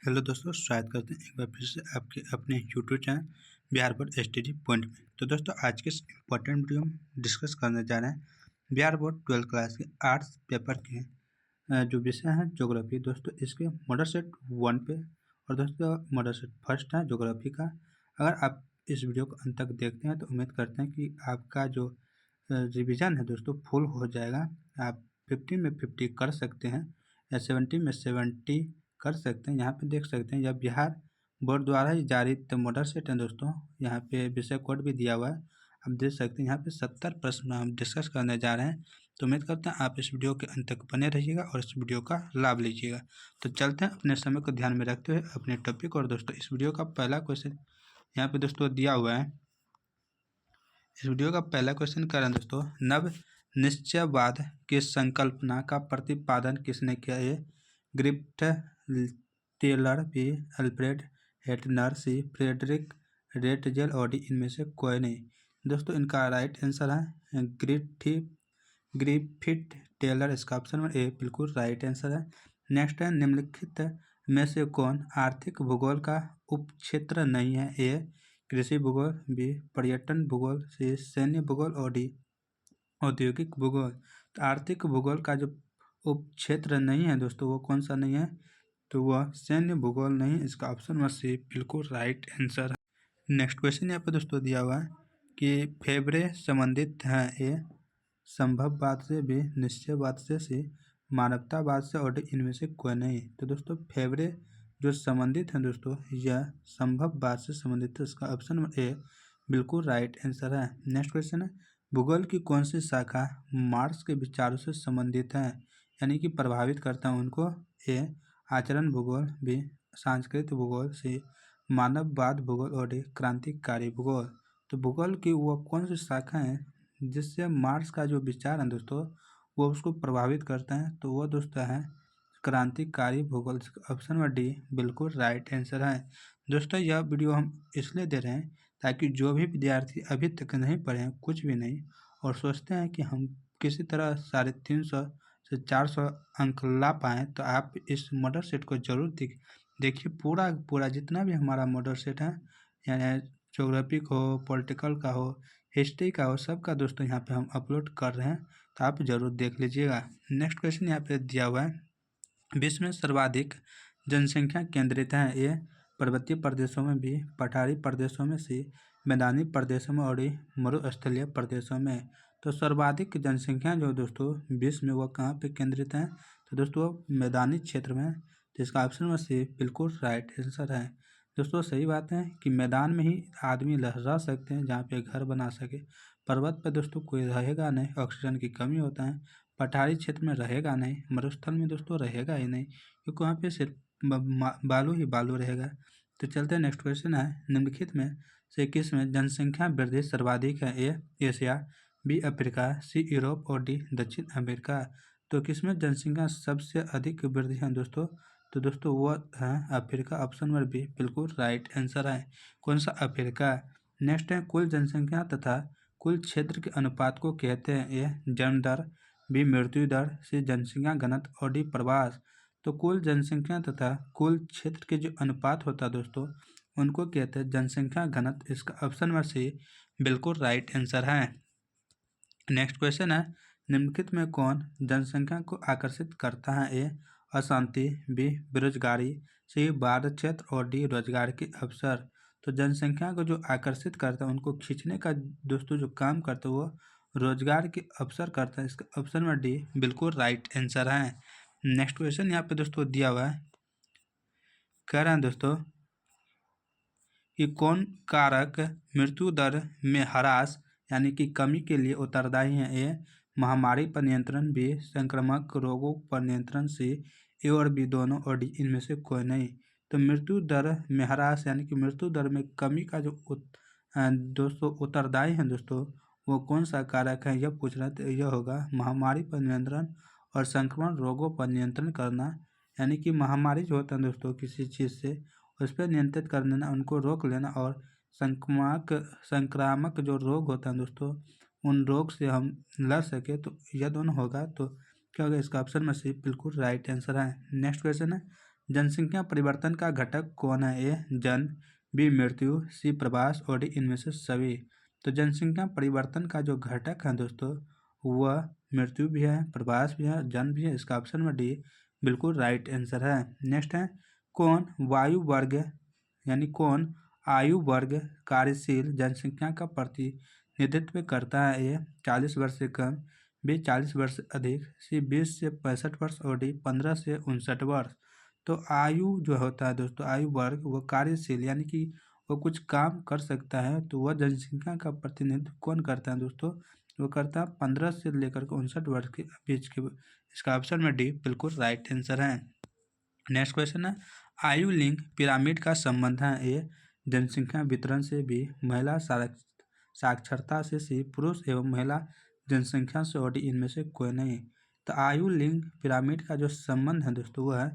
Hello दोस्तों, स्वागत करते हैं एक बार फिर से आपके अपने YouTube channel Bihar board STD point में। तो दोस्तों, आज के इस इम्पोर्टेंट वीडियो में डिस्कस करने जा रहे हैं बिहार बोर्ड 12th क्लास के आर्ट्स पेपर के जो विषय हैं ज्योग्राफी। दोस्तों, इसके मॉडल सेट 1 पे और दोस्तों मॉडल सेट फर्स्ट है ज्योग्राफी का। अगर आप इस वीडियो को अंत तक देखते हैं तो उम्मीद करते हैं कि आपका जो रिवीजन है दोस्तों फुल हो जाएगा। आप 50 में 50 कर सकते हैं या 70 में 70 कर सकते हैं। यहाँ पे देख सकते हैं यह बिहार बोर्ड द्वारा ही जारी मॉडल सेट है दोस्तों। यहाँ पे विषय कोड भी दिया हुआ है, आप देख सकते हैं। यहाँ पे 70 प्रश्न हम डिस्कस करने जा रहे हैं। तो उम्मीद करते हैं आप इस वीडियो के अंत तक बने रहिएगा और इस वीडियो का लाभ लीजिएगा। तो चलते हैं अपने समय को ध्यान में रखते हुए अपने टॉपिक। और दोस्तों, इस वीडियो का पहला क्वेश्चन यहाँ पे दोस्तों दिया हुआ है। इस वीडियो का पहला क्वेश्चन कर रहे हैं दोस्तों, नव निश्चयवाद की संकल्पना का प्रतिपादन किसने किया? ए ग्रिफ्ट टेलर, बी अल्फ्रेड हेटनर, सी फ्रेडरिक रेटजेल और डी इनमें से कोई नहीं। दोस्तों, इनका राइट आंसर है ग्रिफिथ टेलर। इसका ऑप्शन नंबर ए बिल्कुल राइट आंसर है। नेक्स्ट है, निम्नलिखित में से कौन आर्थिक भूगोल का उपक्षेत्र नहीं है? ए कृषि भूगोल, बी पर्यटन भूगोल, सी सैन्य भूगोल और डी औद्योगिक भूगोल। तो आर्थिक भूगोल का जो उपक्षेत्र नहीं है दोस्तों वो कौन सा नहीं है? तो वह सैन्य भूगोल नहीं। इसका ऑप्शन नंबर सी बिल्कुल राइट आंसर है। नेक्स्ट क्वेश्चन यहाँ पे दोस्तों दिया हुआ है कि फेवरे संबंधित हैं? ए संभववाद से, बी निश्चयवाद से, सी मानवतावाद से और डी इनमें से कोई नहीं। तो दोस्तों, फेवरे जो संबंधित हैं दोस्तों यह संभववाद से संबंधित है। इसका ऑप्शन नंबर ए बिल्कुल राइट आंसर है। नेक्स्ट क्वेश्चन है, भूगोल की कौन सी शाखा मार्क्स के विचारों से संबंधित है, यानी कि प्रभावित करता है उनको? ए आचरण भूगोल, बी सांस्कृतिक भूगोल, सी मानववाद भूगोल और डी क्रांतिकारी भूगोल। तो भूगोल की वह कौन सी शाखा है जिससे मार्क्स का जो विचार है दोस्तों वो उसको प्रभावित करता है? तो वह दोस्तों है क्रांतिकारी भूगोल। ऑप्शन नंबर डी बिल्कुल राइट आंसर है। दोस्तों, यह वीडियो हम इसलिए दे रहे हैं ताकि जो भी विद्यार्थी अभी तक नहीं पढ़े हैं कुछ भी नहीं और सोचते हैं कि हम किसी तरह 350 से 400 अंक ला पाएँ, तो आप इस मॉडल सेट को जरूर देखिए। पूरा जितना भी हमारा मॉडल सेट है, यानी ज्योग्राफी का हो, पॉलिटिकल का हो, हिस्ट्री का हो, सबका दोस्तों यहाँ पे हम अपलोड कर रहे हैं, तो आप ज़रूर देख लीजिएगा। नेक्स्ट क्वेश्चन यहाँ पे दिया हुआ है, विश्व में सर्वाधिक जनसंख्या केंद्रित है? ए पर्वतीय प्रदेशों में, बी पठारी प्रदेशों में, सी मैदानी प्रदेशों में और डी मरुस्थलीय प्रदेशों में। तो सर्वाधिक जनसंख्या जो दोस्तों विश्व में वो कहाँ पे केंद्रित है? तो दोस्तों मैदानी क्षेत्र में। तो इसका ऑप्शन में सी बिल्कुल राइट आंसर है। दोस्तों, सही बात है कि मैदान में ही आदमी रह सकते हैं, जहाँ पे घर बना सके। पर्वत पर दोस्तों कोई रहेगा नहीं, ऑक्सीजन की कमी होता है। पठारी क्षेत्र में रहेगा नहीं, मरुस्थल में दोस्तों रहेगा ही नहीं, क्योंकि वहाँ पे सिर्फ बालू ही बालू रहेगा। तो चलते हैं, नेक्स्ट क्वेश्चन है, निम्नलिखित में से किस में जनसंख्या वृद्धि सर्वाधिक है? A Asia, B Africa, C Europe और डी दक्षिण अमेरिका। तो किस में जनसंख्या सबसे अधिक वृद्धि है दोस्तों? तो दोस्तों वो है अफ्रीका। ऑप्शन नंबर बी बिल्कुल राइट आंसर है। कौन सा? अफ्रीका। नेक्स्ट है, कुल जनसंख्या तथा कुल क्षेत्र के अनुपात को कहते हैं? ए जन्म दर, बी मृत्यु दर, सी जनसंख्या घनत्व और डी प्रवास। तो कुल जनसंख्या तथा कुल क्षेत्र के जो अनुपात होता है दोस्तों उनको कहते हैं जनसंख्या घनत्व। इसका ऑप्शन नंबर सी बिल्कुल राइट आंसर है। नेक्स्ट क्वेश्चन है, निम्नलिखित में कौन जनसंख्या को आकर्षित करता है? ए अशांति, बी बेरोजगारी, सी बाढ़ क्षेत्र और डी रोजगार के अवसर। तो जनसंख्या को जो आकर्षित करता है उनको खींचने का दोस्तों जो काम करता है वो रोजगार के अवसर करता है। इसका ऑप्शन नंबर डी बिल्कुल राइट आंसर है। नेक्स्ट क्वेश्चन यहाँ पे दोस्तों दिया हुआ है, कह रहे हैं दोस्तों कि कौन कारक मृत्यु दर में ह्रास यानी कि कमी के लिए उत्तरदायी है? ए महामारी पर नियंत्रण, बी संक्रामक रोगों पर नियंत्रण, सी ए और बी दोनों और डी इनमें से कोई नहीं। तो मृत्यु दर में ह्रास यानी कि मृत्यु दर में कमी का जो दोस्तों उत्तरदायी है दोस्तों वो कौन सा कारक है, यह पूछ रहा है। तो यह होगा महामारी पर नियंत्रण और संक्रमण रोगों पर नियंत्रण करना, यानी कि महामारी जो होता है दोस्तों किसी चीज़ से उस पर नियंत्रित कर देना, उनको रोक लेना। और संक्रामक जो रोग होता है दोस्तों उन रोग से हम लड़ सके, तो यह दोनों होगा। तो क्या होगा? इसका ऑप्शन में से बिल्कुल राइट आंसर है। नेक्स्ट क्वेश्चन है, जनसंख्या परिवर्तन का घटक कौन है? ए जन्म, बी मृत्यु, सी प्रवास और डी इनमें से सभी। तो जनसंख्या परिवर्तन का जो घटक है दोस्तों वह मृत्यु भी है, प्रवास भी है, जन्म भी है। इसका ऑप्शन में डी बिल्कुल राइट आंसर है। नेक्स्ट है कौन वायु वर्ग यानी कौन आयु वर्ग कार्यशील जनसंख्या का प्रतिनिधित्व करता है? ए 40 वर्ष से कम, बी 40 वर्ष से अधिक, सी 20 से 65 वर्ष और डी 15 से 59 वर्ष। तो आयु जो होता है दोस्तों आयु वर्ग वो कार्यशील यानी कि वो कुछ काम कर सकता है, तो वह जनसंख्या का प्रतिनिधित्व कौन करता है दोस्तों? वो करता है 15 से लेकर के 59 वर्ष के बीच के। इसका ऑप्शन में डी बिल्कुल राइट आंसर है। नेक्स्ट क्वेश्चन है आयु लिंक पिरामिड का संबंध है? ए जनसंख्या वितरण से, बी महिला साक्षरता से, सी पुरुष एवं महिला जनसंख्या से और डी इनमें से कोई नहीं। तो आयु लिंक पिरामिड का जो संबंध है दोस्तों वह है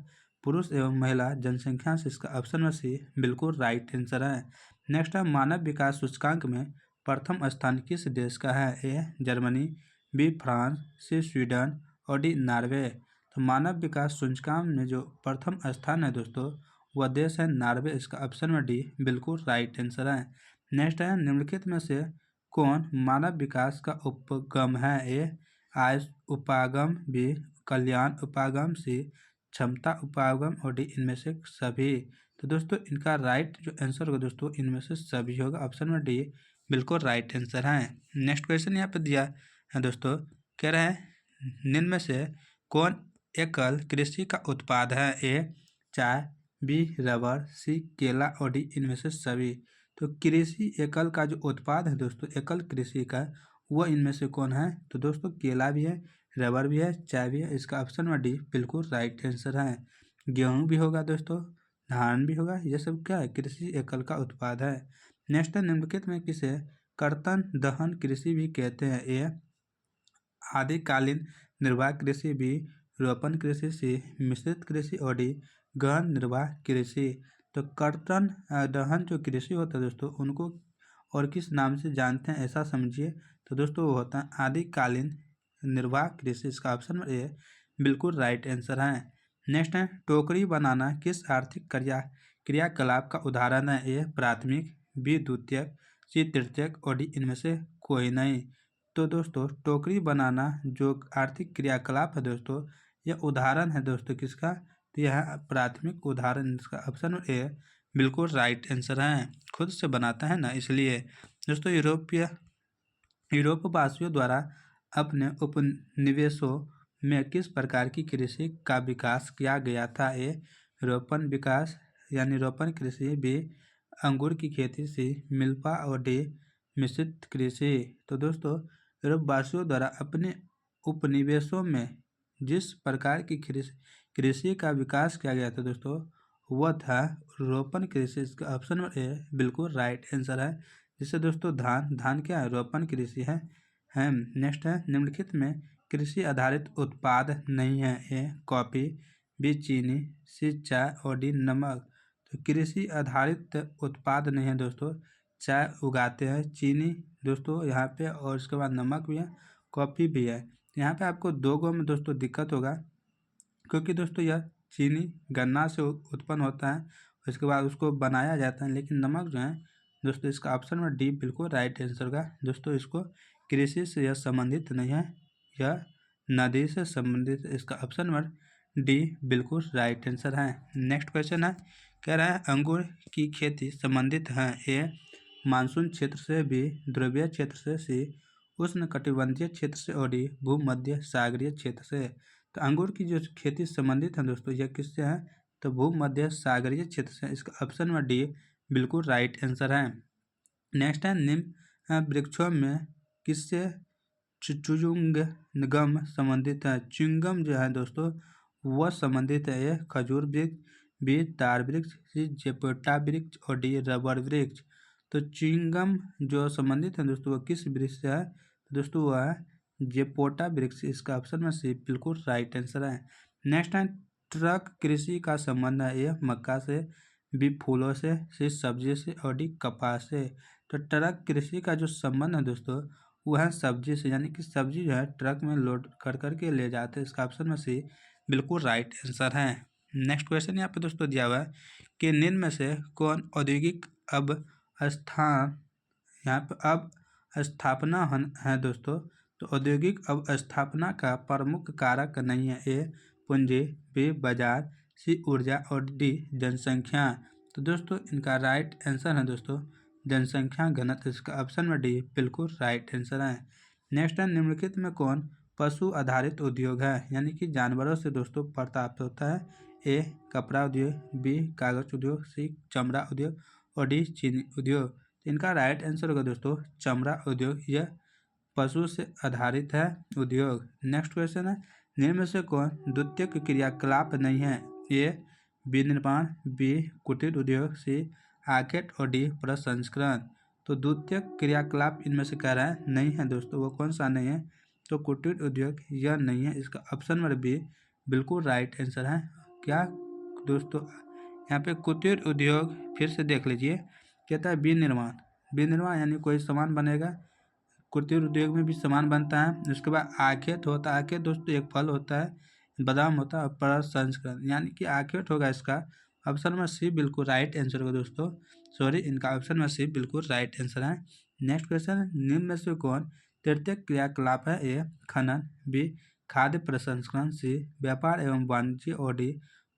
पुरुष एवं महिला जनसंख्या से। इसका ऑप्शन में सी बिल्कुल राइट आंसर है। नेक्स्ट है मानव विकास सूचकांक में प्रथम स्थान किस देश का है? A Germany, B France, C Sweden और डी नॉर्वे। तो मानव विकास सूचकांक में जो प्रथम स्थान है दोस्तों वह देश है नॉर्वे। इसका ऑप्शन में डी बिल्कुल राइट आंसर है। नेक्स्ट है निम्नलिखित में से कौन मानव विकास का उपगम है? ए आय उपागम, बी कल्याण उपागम, सी क्षमता उपागम और डी इनमें से सभी। तो दोस्तों इनका राइट जो आंसर होगा दोस्तों इनमें से सभी होगा। ऑप्शन में डी बिल्कुल राइट आंसर है। नेक्स्ट क्वेश्चन यहाँ पे दिया है दोस्तों, कह रहे हैं निम्न में से कौन एकल कृषि का उत्पाद है? ए चाय, बी रबर, सी केला और डी इनमें से सभी। तो कृषि एकल का जो उत्पाद है दोस्तों एकल कृषि का वह इनमें से कौन है? तो दोस्तों केला भी है, रबर भी है, चाय भी है। इसका ऑप्शन में डी बिल्कुल राइट आंसर है। गेहूँ भी होगा दोस्तों, धान भी होगा, ये सब क्या है कृषि एकल का उत्पाद है। नेक्स्ट है निम्नलिखित में किसे कर्तन दहन कृषि भी कहते हैं? ए आदिकालीन निर्वाह कृषि, बी रोपण कृषि, सी मिश्रित कृषि और डी गहन निर्वाह कृषि। तो कर्तन दहन जो कृषि होता है दोस्तों उनको और किस नाम से जानते हैं ऐसा समझिए। तो दोस्तों वो होता है आदिकालीन निर्वाह कृषि। इसका ऑप्शन में ए बिल्कुल राइट आंसर है। नेक्स्ट है टोकरी बनाना किस आर्थिक क्रियाकलाप का उदाहरण है? ए प्राथमिक, बी द्वितीयक, सी तृतीयक और डी इनमें से कोई नहीं। तो दोस्तों टोकरी बनाना जो आर्थिक क्रियाकलाप है दोस्तों यह उदाहरण है दोस्तों किसका? तो यह प्राथमिक उदाहरण। इसका ऑप्शन ए बिल्कुल राइट आंसर है। खुद से बनाता है ना इसलिए। दोस्तों यूरोपवासियों द्वारा अपने उपनिवेशों में किस प्रकार की कृषि का विकास किया गया था? ए रोपण विकास यानी रोपण कृषि, बी अंगूर की खेती, सी मिल्पा और डी मिश्रित कृषि। तो दोस्तों यूरोपवासियों द्वारा अपने उपनिवेशों में जिस प्रकार की कृषि का विकास किया गया था दोस्तों वह था रोपण कृषि। इसका ऑप्शन ए बिल्कुल राइट आंसर है। जिससे दोस्तों धान क्या है रोपण कृषि है। नेक्स्ट है निम्नलिखित में कृषि आधारित उत्पाद नहीं है? ए कॉफी, बी चीनी, सी चाय और डी नमक। तो कृषि आधारित उत्पाद नहीं है दोस्तों, चाय उगाते हैं, चीनी दोस्तों यहाँ पे और उसके बाद नमक भी है, कॉफ़ी भी है। यहाँ पे आपको दो गो में दोस्तों दिक्कत होगा क्योंकि दोस्तों यह चीनी गन्ना से उत्पन्न होता है उसके बाद उसको बनाया जाता है, लेकिन नमक जो है दोस्तों इसका ऑप्शन में डी बिल्कुल राइट आंसर होगा। दोस्तों इसको कृषि से यह संबंधित नहीं है, यह नदी से संबंधित। इसका ऑप्शन में डी बिल्कुल राइट आंसर है। नेक्स्ट क्वेश्चन है कह रहा है अंगूर की खेती संबंधित है? ए मानसून क्षेत्र से, बी ध्रुवीय क्षेत्र से, सी उष्णकटिबंधीय क्षेत्र से और डी भूमध्य सागरीय क्षेत्र से। तो अंगूर की जो खेती संबंधित है दोस्तों यह किससे है? तो भूमध्य सागरीय क्षेत्र से। इसका ऑप्शन में डी बिल्कुल राइट आंसर है। नेक्स्ट है निम्न वृक्षों में किससे च्युइंगम संबंधित है? च्युइंगम जो है दोस्तों वह संबंधित है ए खजूर वृक्ष, बी तार वृक्ष, सी जेपोटा वृक्ष और डी रबर वृक्ष। तो च्युइंगम जो संबंधित है दोस्तों वह किस वृक्ष से है? दोस्तों वह है जेपोटा वृक्ष। इसका ऑप्शन में सी बिल्कुल राइट आंसर है। नेक्स्ट है ट्रक कृषि का संबंध है? ए मक्का से, बी फूलों से, सी सब्जी से और डी कपास से। तो ट्रक कृषि का जो संबंध है दोस्तों वह है सब्जी से, यानी कि सब्जी जो है ट्रक में लोड कर करके ले जाते हैं। इसका ऑप्शन में सी बिल्कुल राइट आंसर है। नेक्स्ट क्वेश्चन यहाँ पे दोस्तों दिया हुआ है कि निम्न में से कौन औद्योगिक अब स्थान यहाँ पे अब स्थापना है दोस्तों। तो औद्योगिक अब स्थापना का प्रमुख कारक नहीं है। ए पूंजी, बी बाजार, सी ऊर्जा और डी जनसंख्या। तो दोस्तों इनका राइट आंसर है दोस्तों जनसंख्या घनत्व। इसका ऑप्शन में डी बिल्कुल राइट आंसर है। नेक्स्ट है निम्नलिखित में कौन पशु आधारित उद्योग है, यानी कि जानवरों से दोस्तों प्राप्त होता है। ए कपड़ा उद्योग, बी कागज उद्योग, सी चमड़ा उद्योग और डी चीनी उद्योग। इनका राइट आंसर होगा दोस्तों चमड़ा उद्योग। यह पशु से आधारित है उद्योग। नेक्स्ट क्वेश्चन है निम्न में से कौन द्वितीयक क्रियाकलाप नहीं है। ए विनिर्माण, बी कुटीर उद्योग, सी आखेट और डी प्रसंस्करण। तो द्वितीयक क्रियाकलाप इनमें से कह रहा है नहीं है दोस्तों, वो कौन सा नहीं है। तो कुटीर उद्योग यह नहीं है। इसका ऑप्शन नंबर बी बिल्कुल राइट आंसर है। क्या दोस्तों यहाँ पे कुटीर उद्योग फिर से देख लीजिए, कहता है विनिर्माण। विनिर्माण यानी कोई सामान बनेगा, कुटीर उद्योग में भी सामान बनता है। उसके बाद आखेट होता है। आखेट दोस्तों एक फल होता है, बादाम होता है। और प्रसंस्करण यानी कि आखेट होगा। इसका ऑप्शन में सी बिल्कुल राइट आंसर होगा दोस्तों। सॉरी, इनका ऑप्शन में सी बिल्कुल राइट आंसर है। नेक्स्ट क्वेश्चन निम्न में से कौन तृतीय क्रियाकलाप है। ए खनन, बी खाद्य प्रसंस्करण, सी व्यापार एवं वाणिज्य और डी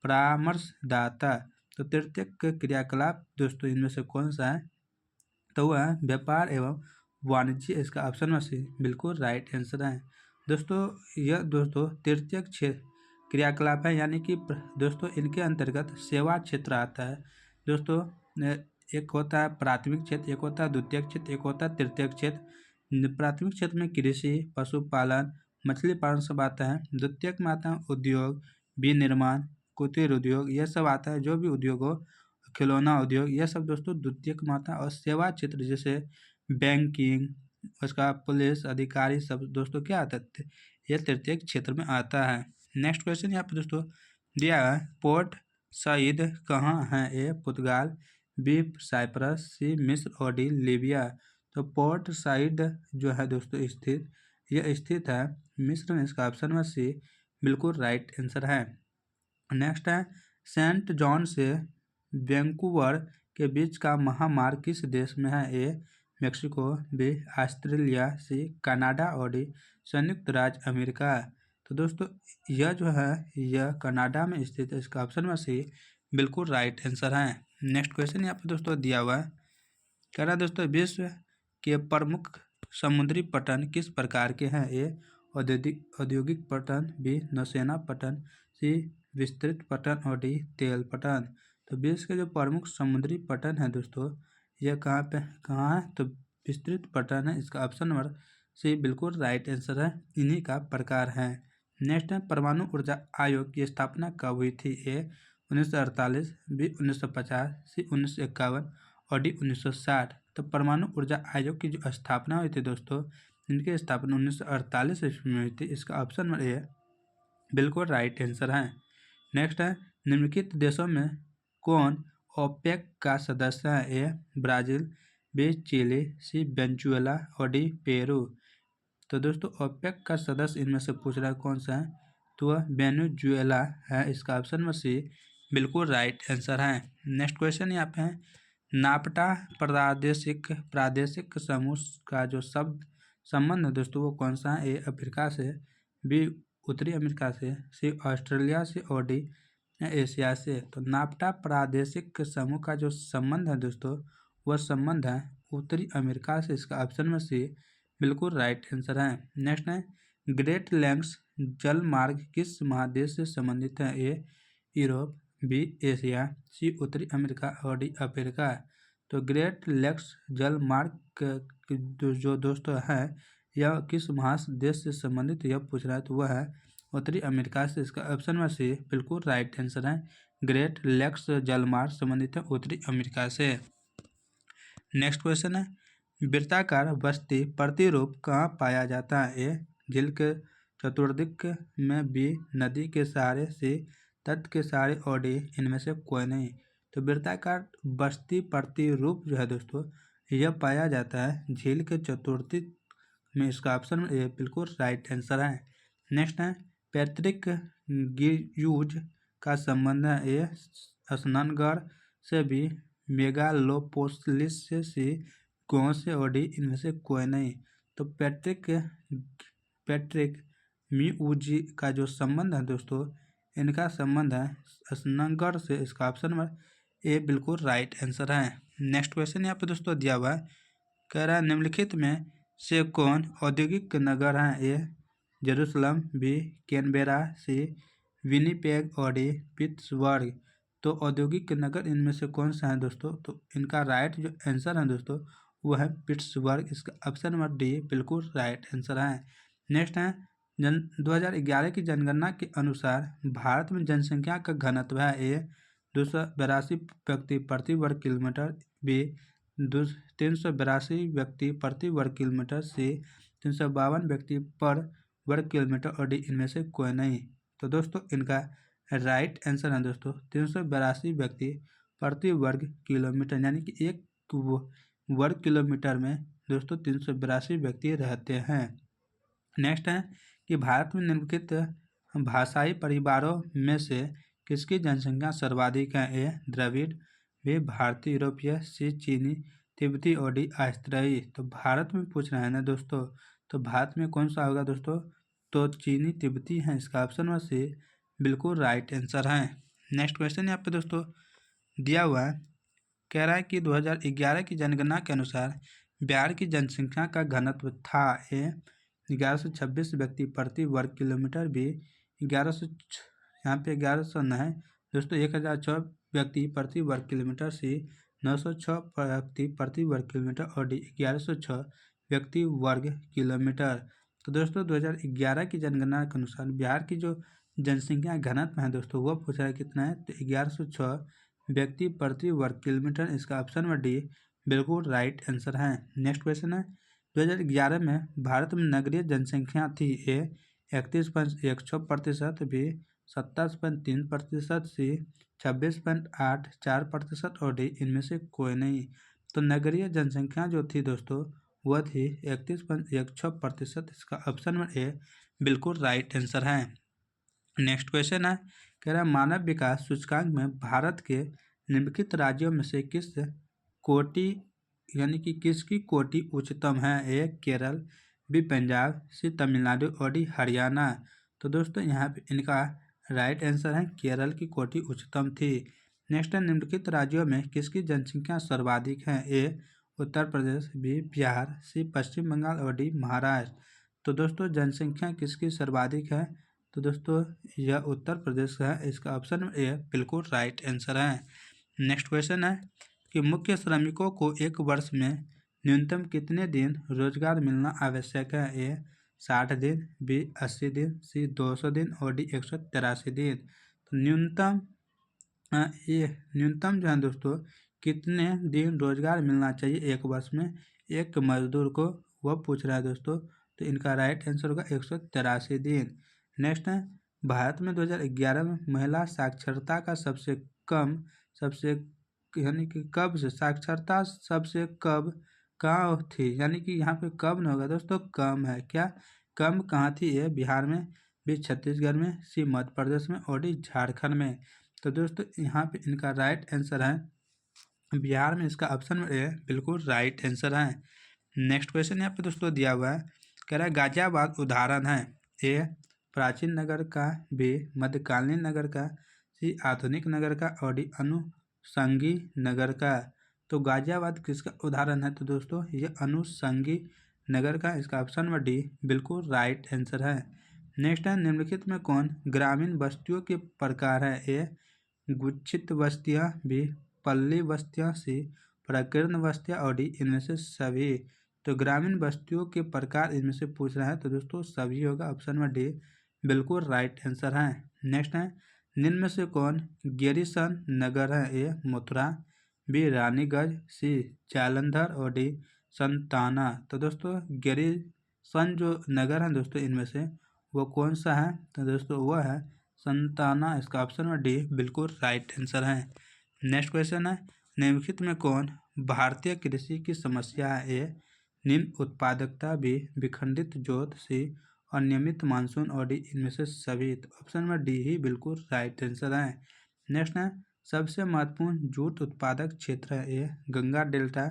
परामर्शदाता। तो तृतीय क्रियाकलाप दोस्तों इनमें से कौन सा है। तो वह है व्यापार एवं वाणिज्य। इसका ऑप्शन में से बिल्कुल राइट आंसर है दोस्तों। यह दोस्तों तृतीय क्रियाकलाप है, यानी कि दोस्तों इनके अंतर्गत सेवा क्षेत्र आता है दोस्तों। एक होता है प्राथमिक क्षेत्र, एक होता है द्वितीयक क्षेत्र, एक होता है तृतीयक क्षेत्र। प्राथमिक क्षेत्र में कृषि, पशुपालन, मछली पालन सब आता है। द्वितीयक में आता है उद्योग, विनिर्माण, कुटीर उद्योग, यह सब आता है। जो भी उद्योग हो, खिलौना उद्योग, यह सब दोस्तों द्वितीयक में आता है। और सेवा क्षेत्र जैसे बैंकिंग, उसका पुलिस अधिकारी सब दोस्तों क्या आता है, यह तृतीयक क्षेत्र में आता है। नेक्स्ट क्वेश्चन यहाँ पे दोस्तों दिया है पोर्ट सईद कहाँ है। ए पुर्तगाल, बी साइप्रस, सी मिस्र और डी लीबिया। तो पोर्ट सईद जो है दोस्तों स्थित, यह स्थित है मिस्र में। इसका ऑप्शन में सी बिल्कुल राइट आंसर है। नेक्स्ट है सेंट जॉन से वैंकूवर के बीच का महामार्ग किस देश में है। A Mexico, B Australia, C Canada और डी संयुक्त राज्य अमेरिका। तो दोस्तों यह जो है यह कनाडा में स्थित है। इसका ऑप्शन में सी बिल्कुल राइट आंसर है। नेक्स्ट क्वेश्चन यहाँ पे दोस्तों दिया हुआ है, कह रहा है दोस्तों विश्व के प्रमुख समुद्री पट्टन किस प्रकार के हैं। ए औद्योगिक पट्टन, बी नौसेना पट्टन, सी विस्तृत पट्टन और डी तेल पट्टन। तो विश्व के जो प्रमुख समुद्री पट्टन है दोस्तों, यह कहाँ है। तो विस्तृत पट्टन है। इसका ऑप्शन नंबर सी बिल्कुल राइट आंसर है। इन्हीं का प्रकार है। नेक्स्ट है परमाणु ऊर्जा आयोग की स्थापना कब हुई थी। ए 1948, बी 1950, सी 1951 और डी 1960। तो परमाणु ऊर्जा आयोग की जो स्थापना हुई थी दोस्तों, इनकी स्थापना 1948 ईस्वी में हुई थी। इसका ऑप्शन नंबर ए बिल्कुल राइट आंसर है। नेक्स्ट है निम्नलिखित देशों में कौन ओपेक का सदस्य है। ए ब्राज़ील, बी चिली, सी वेनेजुएला और डी पेरू। तो दोस्तों ओपेक का सदस्य इनमें से पूछ रहा है कौन सा है। तो वह वेनेजुएला है। इसका ऑप्शन में सी बिल्कुल राइट आंसर है। नेक्स्ट क्वेश्चन यहाँ पे है नाफ्टा प्रादेशिक समूह का जो शब्द संबंध है दोस्तों वो कौन सा है। ए अफ्रीका से, बी उत्तरी अमेरिका से, सी ऑस्ट्रेलिया से और डी एशिया से। तो नाफ्टा प्रादेशिक समूह का जो संबंध है दोस्तों वह संबंध है उत्तरी अमेरिका से। इसका ऑप्शन में सी बिल्कुल राइट आंसर है। नेक्स्ट है ग्रेट लैंक्स जल मार्ग किस महादेश से संबंधित है। ए यूरोप, बी एशिया, सी उत्तरी अमेरिका और डी अफ्रीका। तो ग्रेट लैंक्स जल मार्ग जो दोस्तों है यह किस महादेश से संबंधित यह पूछ रहा है। तो वह है उत्तरी अमेरिका से। इसका ऑप्शन में सी बिल्कुल राइट आंसर है। ग्रेट लैक्स जलमार्ग संबंधित है उत्तरी अमेरिका से। नेक्स्ट क्वेश्चन है वृत्ताकार बस्ती प्रतिरूप कहाँ पाया जाता है। ए झील के चतुर्दिक में, बी नदी के सहारे, सी तट के सहारे और डी इनमें से कोई नहीं। तो वृत्ताकार बस्ती प्रतिरूप जो है दोस्तों यह पाया जाता है झील के चतुर्दिक में। इसका ऑप्शन ए बिल्कुल राइट आंसर है। नेक्स्ट है पैट्रिक ह्यूज का संबंध है? ए स्नानगढ़ से, बी मेगालोपोलिस से, सी गाँव से, और डी इनमें से कोई नहीं। तो पैट्रिक म्यूजी का जो संबंध है दोस्तों, इनका संबंध है स्नानगढ़ से। इसका ऑप्शन नंबर ए बिल्कुल राइट आंसर है। नेक्स्ट क्वेश्चन यहाँ पे दोस्तों दिया हुआ है, कह रहा है निम्नलिखित में से कौन औद्योगिक नगर है? ए जेरूसलम, बी कैनबेरा, सी विनिपेग, और डी पिट्सबर्ग। तो औद्योगिक नगर इनमें से कौन सा है दोस्तों? तो इनका राइट जो आंसर है दोस्तों वो है पिट्सबर्ग। इसका ऑप्शन नंबर डी बिल्कुल राइट आंसर है। नेक्स्ट है 2011 की जनगणना के अनुसार भारत में जनसंख्या का घनत्व है? ए 282 व्यक्ति प्रति वर्ग किलोमीटर, बी 382 व्यक्ति प्रति वर्ग किलोमीटर, सी 352 व्यक्ति पर वर्ग किलोमीटर, और डी इनमें से कोई नहीं। तो दोस्तों इनका राइट आंसर है दोस्तों 382 व्यक्ति प्रति वर्ग किलोमीटर, यानी कि एक वर्ग किलोमीटर में दोस्तों 382 व्यक्ति रहते हैं। नेक्स्ट है कि भारत में निम्नलिखित भाषाई परिवारों में से किसकी जनसंख्या सर्वाधिक है? ए द्रविड़, बी भारतीय यूरोपीय, सी चीनी तिब्बती, और डी आस्ट्रियाई। तो भारत में पूछ रहे हैं ना दोस्तों, तो भारत में कौन सा होगा दोस्तों? तो चीनी तिब्बती है। इसका ऑप्शन नंबर सी बिल्कुल राइट आंसर है। नेक्स्ट क्वेश्चन यहाँ पे दोस्तों दिया हुआ है, कह रहा है कि 2011 की जनगणना के अनुसार बिहार की जनसंख्या का घनत्व था? ए 1126 व्यक्ति प्रति वर्ग किलोमीटर, बी 1100 यहाँ पे 1100 न है दोस्तों 1006 व्यक्ति प्रति वर्ग किलोमीटर, सी 906 व्यक्ति प्रति वर्ग किलोमीटर, और डी 1106 व्यक्ति वर्ग किलोमीटर। तो दोस्तों 2011 की जनगणना के अनुसार बिहार की जो जनसंख्या घनत्व है दोस्तों वो पूछ रहा है कितना है? तो 1106 व्यक्ति प्रति वर्ग किलोमीटर। इसका ऑप्शन नंबर डी बिल्कुल राइट आंसर है। नेक्स्ट क्वेश्चन है 2011 में भारत में नगरीय जनसंख्या थी? ए 31.16%, बी 27.3%, सी 26.84%, और डी इनमें से कोई नहीं। तो नगरीय जनसंख्या जो थी दोस्तों वह थी 31.16%। इसका ऑप्शन नंबर ए बिल्कुल राइट आंसर है। नेक्स्ट क्वेश्चन है, कह रहा है मानव विकास सूचकांक में भारत के निम्नलिखित राज्यों में से किस कोटि यानी कि किसकी कोटि उच्चतम है? ए केरल, बी पंजाब, सी तमिलनाडु, और डी हरियाणा। तो दोस्तों यहाँ पे इनका राइट आंसर है केरल की कोटि उच्चतम थी। नेक्स्ट है निम्नलिखित राज्यों में किसकी जनसंख्या सर्वाधिक है? ए उत्तर प्रदेश, बी बिहार, सी पश्चिम बंगाल, और डी महाराष्ट्र। तो दोस्तों जनसंख्या किसकी सर्वाधिक है? तो दोस्तों यह उत्तर प्रदेश है। इसका ऑप्शन ए बिल्कुल राइट आंसर है। नेक्स्ट क्वेश्चन है कि मुख्य श्रमिकों को एक वर्ष में न्यूनतम कितने दिन रोजगार मिलना आवश्यक है? ए 60 दिन, बी 80 दिन, सी 200 दिन, और डी 183 दिन। तो न्यूनतम जो है दोस्तों कितने दिन रोजगार मिलना चाहिए एक वर्ष में एक मजदूर को, वह पूछ रहा है दोस्तों। तो इनका राइट आंसर होगा 183 दिन। नेक्स्ट है भारत में 2011 में महिला साक्षरता का सबसे यानी कि कब से साक्षरता सबसे कब कहाँ थी? यानी कि यहाँ पे कब नहीं होगा दोस्तों, कम है। क्या कम कहाँ थी? ये बिहार में, बी छत्तीसगढ़ में, सी मध्य प्रदेश में, और डी झारखंड में। तो दोस्तों यहाँ पे इनका राइट आंसर है बिहार में। इसका ऑप्शन ए बिल्कुल राइट आंसर है। नेक्स्ट क्वेश्चन यहाँ पे दोस्तों दिया हुआ है, कह रहा है गाजियाबाद उदाहरण है? ए प्राचीन नगर का, बी मध्यकालीन नगर का, सी आधुनिक नगर का, और डी अनुषंगी नगर का। तो गाजियाबाद किसका उदाहरण है? तो दोस्तों ये अनुषंगी नगर का। इसका ऑप्शन नंबर डी बिल्कुल राइट आंसर है। नेक्स्ट है निम्नलिखित में कौन ग्रामीण बस्तियों के प्रकार है? ए गुच्छित बस्तियाँ, बी पल्ली बस्तियाँ, सी प्रकीर्ण बस्तियाँ, और डी इनमें से सभी। तो ग्रामीण बस्तियों के प्रकार इनमें से पूछ रहा है, तो दोस्तों सभी होगा। ऑप्शन नंबर डी बिल्कुल राइट आंसर है। नेक्स्ट है निम्न में से कौन गैरीसन नगर है? ए मथुरा, बी रानीगंज, सी जालंधर, और डी संताना। तो दोस्तों गैरीसन जो नगर है दोस्तों इनमें से वो कौन सा है? तो दोस्तों वह है संताना। इसका ऑप्शन नंबर डी बिल्कुल राइट आंसर है। नेक्स्ट क्वेश्चन है निम्नलिखित में कौन भारतीय कृषि की समस्या है? ए निम्न उत्पादकता, बी विखंडित जोत, सी और नियमित मानसून और डी इनमें से सभी। तो ऑप्शन नंबर डी ही बिल्कुल राइट आंसर है। नेक्स्ट है सबसे महत्वपूर्ण जूट उत्पादक क्षेत्र है A Ganga delta,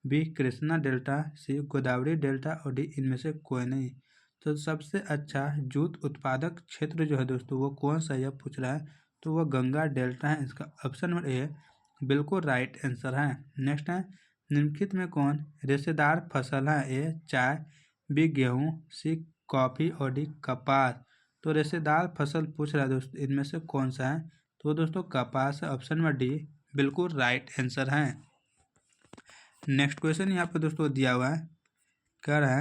B Krishna delta, C Godavari delta और डी इनमें से कोई नहीं। तो सबसे अच्छा जूट उत्पादक क्षेत्र जो है दोस्तों वो कौन सा यह पूछ रहा है, तो वह गंगा डेल्टा है। इसका ऑप्शन नंबर ए बिल्कुल राइट आंसर है। नेक्स्ट है निम्नलिखित में कौन रेशेदार फसल है ए चाय, बी गेहूँ, सी कॉफ़ी और डी कपास। तो रेशेदार फसल पूछ रहा है दोस्तों इनमें से कौन सा है, तो दोस्तों कपास है। ऑप्शन नंबर डी बिल्कुल राइट आंसर है। नेक्स्ट क्वेश्चन यहाँ पे दोस्तों दिया हुआ है, कह रहा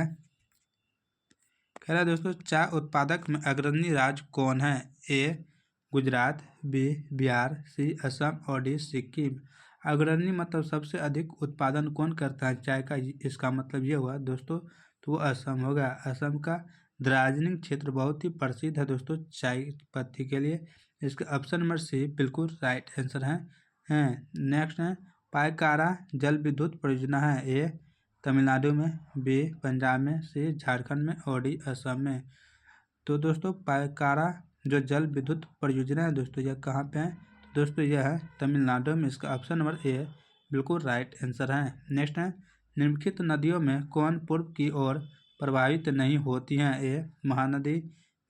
है दोस्तों चाय उत्पादक में अग्रणी राज्य कौन है, ए गुजरात, बी बिहार, सी असम और डी सिक्किम। अग्रणी मतलब सबसे अधिक उत्पादन कौन करता है चाय का, इसका मतलब ये हुआ दोस्तों तो वो असम होगा। असम का दार्जिलिंग क्षेत्र बहुत ही प्रसिद्ध है दोस्तों चाय पत्ती के लिए। इसका ऑप्शन नंबर सी बिल्कुल राइट आंसर है। नेक्स्ट है पायकारा जल विद्युत परियोजना है ए तमिलनाडु में, बी पंजाब में, सी झारखंड में और डी असम में। तो दोस्तों पायकारा जो जल विद्युत परियोजना है दोस्तों यह कहाँ पे है, तो दोस्तों यह है तमिलनाडु में। इसका ऑप्शन नंबर ए बिल्कुल राइट आंसर है। नेक्स्ट है निम्नलिखित नदियों में कौन पूर्व की ओर प्रवाहित नहीं होती हैं, ए महानदी,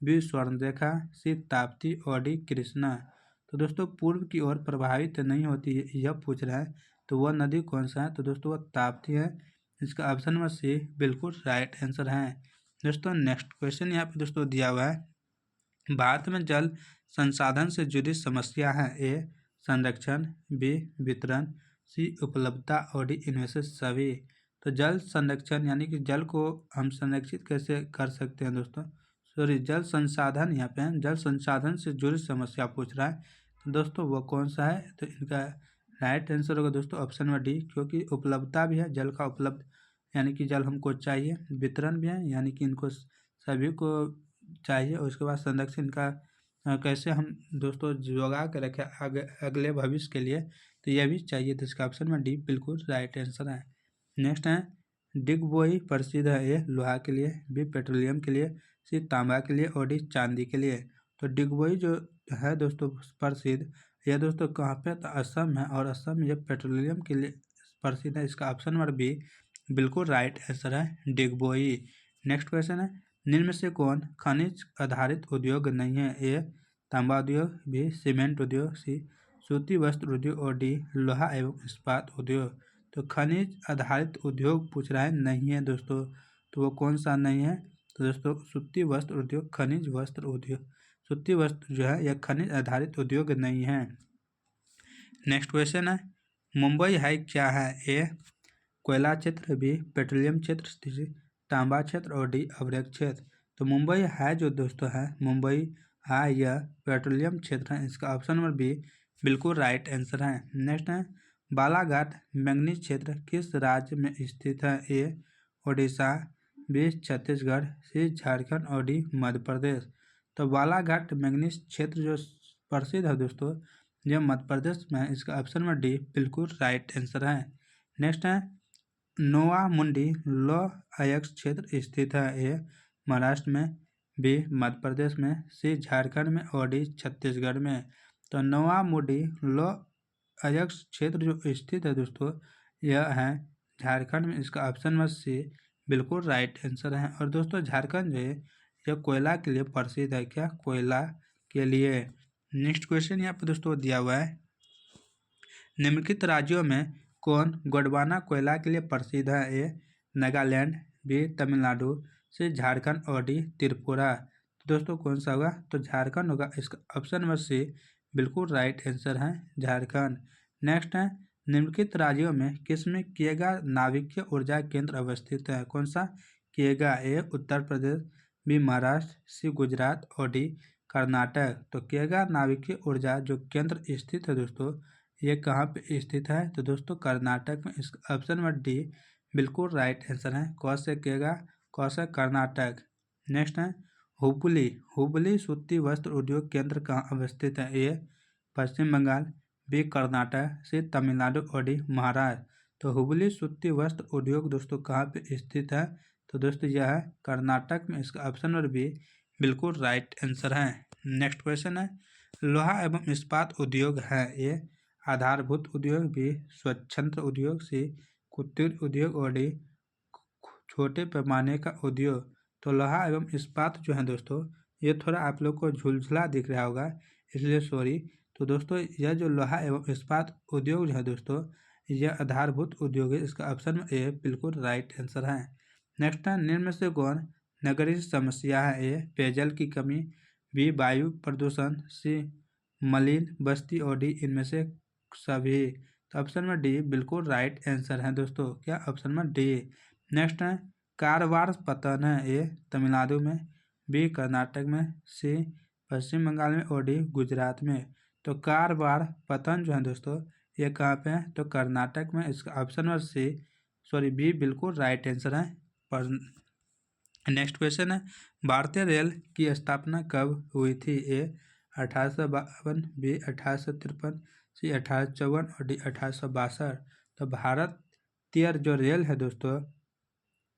बी स्वर्णरेखा, सी ताप्ती और डी कृष्णा। तो दोस्तों पूर्व की ओर प्रवाहित नहीं होती है यह पूछ रहा है, तो वह नदी कौन सा है, तो दोस्तों वह ताप्ती है। इसका ऑप्शन नंबर सी बिल्कुल राइट आंसर है। दोस्तों नेक्स्ट क्वेश्चन यहाँ पे दोस्तों दिया हुआ है भारत में जल संसाधन से जुड़ी समस्या है, ए संरक्षण, बी वितरण, सी उपलब्धता और डी इनमें से सभी। तो जल संरक्षण यानी कि जल को हम संरक्षित कैसे कर सकते हैं दोस्तों, सॉरी जल संसाधन यहाँ पे जल संसाधन से जुड़ी समस्या पूछ रहा है, तो दोस्तों वो कौन सा है, तो इनका राइट आंसर होगा दोस्तों ऑप्शन नंबर डी, क्योंकि उपलब्धता भी है जल का उपलब्ध यानी कि जल हमको चाहिए, वितरण भी है यानी कि इनको सभी को चाहिए, और उसके बाद संरक्षण का कैसे हम दोस्तों जोगा के रखें अगले भविष्य के लिए, तो यह भी चाहिए। तो इसका ऑप्शन में डी बिल्कुल राइट आंसर है। नेक्स्ट है डिगबोई प्रसिद्ध है ए लोहा के लिए, बी पेट्रोलियम के लिए, सी तांबा के लिए और डी चांदी के लिए। तो डिगबोई जो है दोस्तों प्रसिद्ध यह दोस्तों कहाँ पे, तो असम है, और असम में यह पेट्रोलियम के लिए प्रसिद्ध है। इसका ऑप्शन नंबर बी बिल्कुल राइट आंसर है डिगबोई। नेक्स्ट क्वेश्चन है निम्न में से कौन खनिज आधारित उद्योग नहीं है, ए तांबा उद्योग, बी सीमेंट उद्योग, सी सूती वस्त्र उद्योग और डी लोहा एवं इस्पात उद्योग। तो खनिज आधारित उद्योग पूछ रहा है नहीं है दोस्तों, तो वो कौन सा नहीं है, तो दोस्तों सूती वस्त्र उद्योग खनिज वस्त्र उद्योग, सूती वस्त्र जो है यह खनिज आधारित उद्योग नहीं है। नेक्स्ट क्वेश्चन है मुंबई है क्या है, ए कोयला क्षेत्र, बी पेट्रोलियम क्षेत्र, सी तांबा क्षेत्र और डी अवरेक क्षेत्र। तो मुंबई है जो दोस्तों है मुंबई है यह पेट्रोलियम क्षेत्र है। इसका ऑप्शन नंबर बी बिल्कुल राइट आंसर है। नेक्स्ट है बालाघाट मैंगनीज क्षेत्र किस राज्य में स्थित है, ए उड़ीसा, बी छत्तीसगढ़, सी झारखंड और डी मध्य प्रदेश। तो बालाघाट मैंगनीज क्षेत्र जो प्रसिद्ध है दोस्तों यह मध्य प्रदेश में है। इसका ऑप्शन नंबर डी बिल्कुल राइट आंसर है। नेक्स्ट है नोवा मुंडी लौह अयस्क क्षेत्र स्थित है, ए महाराष्ट्र में, बी मध्य प्रदेश में, सी झारखंड में और डी छत्तीसगढ़ में। तो नोवा मुंडी लौह अयस्क क्षेत्र जो स्थित है दोस्तों यह है झारखंड में। इसका ऑप्शन नंबर सी बिल्कुल राइट आंसर है। और दोस्तों झारखंड जो है यह कोयला के लिए प्रसिद्ध है, क्या कोयला के लिए। नेक्स्ट क्वेश्चन यहाँ पर दोस्तों दिया हुआ है निम्नलिखित राज्यों में कौन गोंडवाना कोयला के लिए प्रसिद्ध है, ए नागालैंड, बी तमिलनाडु, सी झारखंड और डी त्रिपुरा। तो दोस्तों कौन सा होगा, तो झारखंड होगा। इसका ऑप्शन नंबर सी बिल्कुल राइट आंसर है झारखंड। नेक्स्ट है निम्नलिखित राज्यों में किसमें किएगा नाभिकीय ऊर्जा केंद्र अवस्थित है, कौन सा किएगा, ए उत्तर प्रदेश, बी महाराष्ट्र, सी गुजरात और डी कर्नाटक। तो किएगा नाभिकीय ऊर्जा जो केंद्र स्थित है दोस्तों ये कहाँ पे स्थित है, तो दोस्तों कर्नाटक में। इसका ऑप्शन नंबर डी बिल्कुल राइट आंसर है। कौन से किएगा, कौन से कर्नाटक। नेक्स्ट है हुबली हुबली सूती वस्त्र उद्योग केंद्र कहाँ अवस्थित है, ए पश्चिम बंगाल, बी कर्नाटक, सी तमिलनाडु और डी महाराष्ट्र। तो हुबली सूती वस्त्र उद्योग दोस्तों कहाँ पे स्थित है, तो दोस्तों यह है कर्नाटक में। इसका ऑप्शन नंबर बी बिल्कुल राइट आंसर है। नेक्स्ट क्वेश्चन है, लोहा एवं इस्पात उद्योग है। ए आधारभूत उद्योग, बी स्वच्छंद उद्योग, सी कुटीर उद्योग और डी छोटे पैमाने का उद्योग। तो लोहा एवं इस्पात जो है दोस्तों, ये थोड़ा आप लोग को झुलझुला दिख रहा होगा, इसलिए सॉरी। तो दोस्तों यह जो लोहा एवं इस्पात उद्योग जो है दोस्तों, यह आधारभूत उद्योग है। इसका ऑप्शन ए बिल्कुल राइट आंसर है। नेक्स्ट है, निम्न में से कौन नगरीय समस्या है। ए पेयजल की कमी, बी वायु प्रदूषण, सी मलिन बस्ती और डी इनमें से सभी। तो ऑप्शन में डी बिल्कुल राइट आंसर है दोस्तों। क्या ऑप्शन में डी। नेक्स्ट है, कारवार पतन है। ए तमिलनाडु में, बी कर्नाटक में, सी पश्चिम बंगाल में और डी गुजरात में। तो कारवार पतन जो है दोस्तों, ये कहाँ पे है, तो कर्नाटक में। इसका option number C sorry B बिल्कुल राइट आंसर है। पर नेक्स्ट क्वेश्चन है, भारतीय रेल की स्थापना कब हुई थी। ए 1852, बी 1853, सी 1854 और डी 1862। तो भारतीय जो रेल है दोस्तों,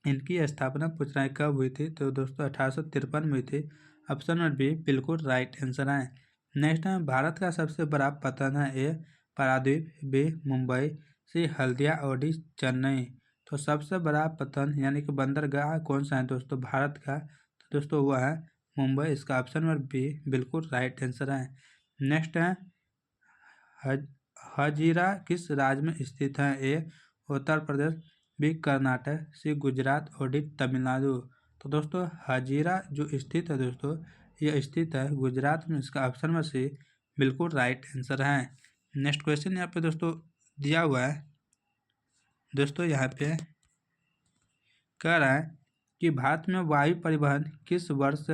इनकी स्थापना पूछ रहा है कब हुई थी। तो दोस्तों 1853 में हुई थी। ऑप्शन नंबर बी बिल्कुल राइट आंसर है। नेक्स्ट है, भारत का सबसे बड़ा पतन है। ए पारादीप, बी मुंबई, सी हल्दिया और डी चेन्नई। तो सबसे बड़ा पतन यानी कि बंदरगाह कौन सा है दोस्तों भारत का, तो दोस्तों वह है मुंबई। इसका ऑप्शन नंबर बी बिल्कुल राइट आंसर है। नेक्स्ट है, हजीरा किस राज्य में स्थित है। ए उत्तर प्रदेश, बी कर्नाटक, सी गुजरात और डी तमिलनाडु। तो दोस्तों हजीरा जो स्थित है दोस्तों, यह स्थित है गुजरात में। इसका ऑप्शन में सी बिल्कुल राइट आंसर है। नेक्स्ट क्वेश्चन यहाँ पे दोस्तों दिया हुआ है दोस्तों, यहाँ पे कह रहा है कि भारत में वायु परिवहन किस वर्ष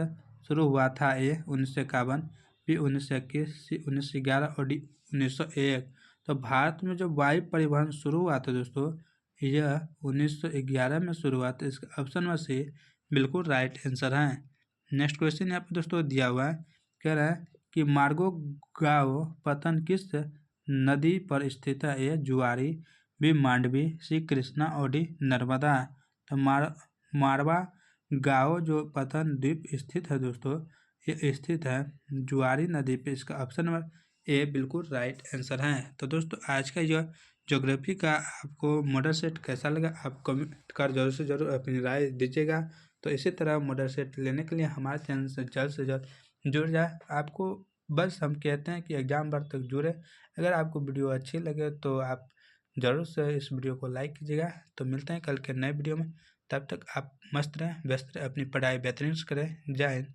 शुरू हुआ था। ए 1951, बी 1921, सी 1911 और डी 1901। तो भारत में जो वायु परिवहन शुरू हुआ था दोस्तों, यह 1911 में शुरू हुआ था। इसका ऑप्शन में सी बिल्कुल राइट आंसर है। नेक्स्ट क्वेश्चन यहाँ पे दोस्तों दिया हुआ है, कह रहा है कि मार्गो गांव पतन किस नदी पर स्थित है। ए जुआरी, बी मांडवी, सी कृष्णा और डी नर्मदा। तो मारवा गांव जो पतन द्वीप स्थित है दोस्तों, ये स्थित है जुआरी नदी पे। इसका ऑप्शन नंबर ए बिल्कुल राइट आंसर है। तो दोस्तों आज का यह ज्योग्राफी का आपको मॉडल सेट कैसा लगा, आप कमेंट कर जरूर से जरूर अपनी राय दीजिएगा। तो इसी तरह मॉडल सेट लेने के लिए हमारे चैनल से जल्द जुड़ जाए। आपको बस हम कहते हैं कि एग्जाम भर तक जुड़े। अगर आपको वीडियो अच्छी लगे तो आप ज़रूर से इस वीडियो को लाइक कीजिएगा। तो मिलते हैं कल के नए वीडियो में। तब तक आप मस्त रहें, व्यस्त रहें, अपनी पढ़ाई बेहतरीन से करें। जय हिंद,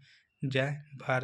जय भारत।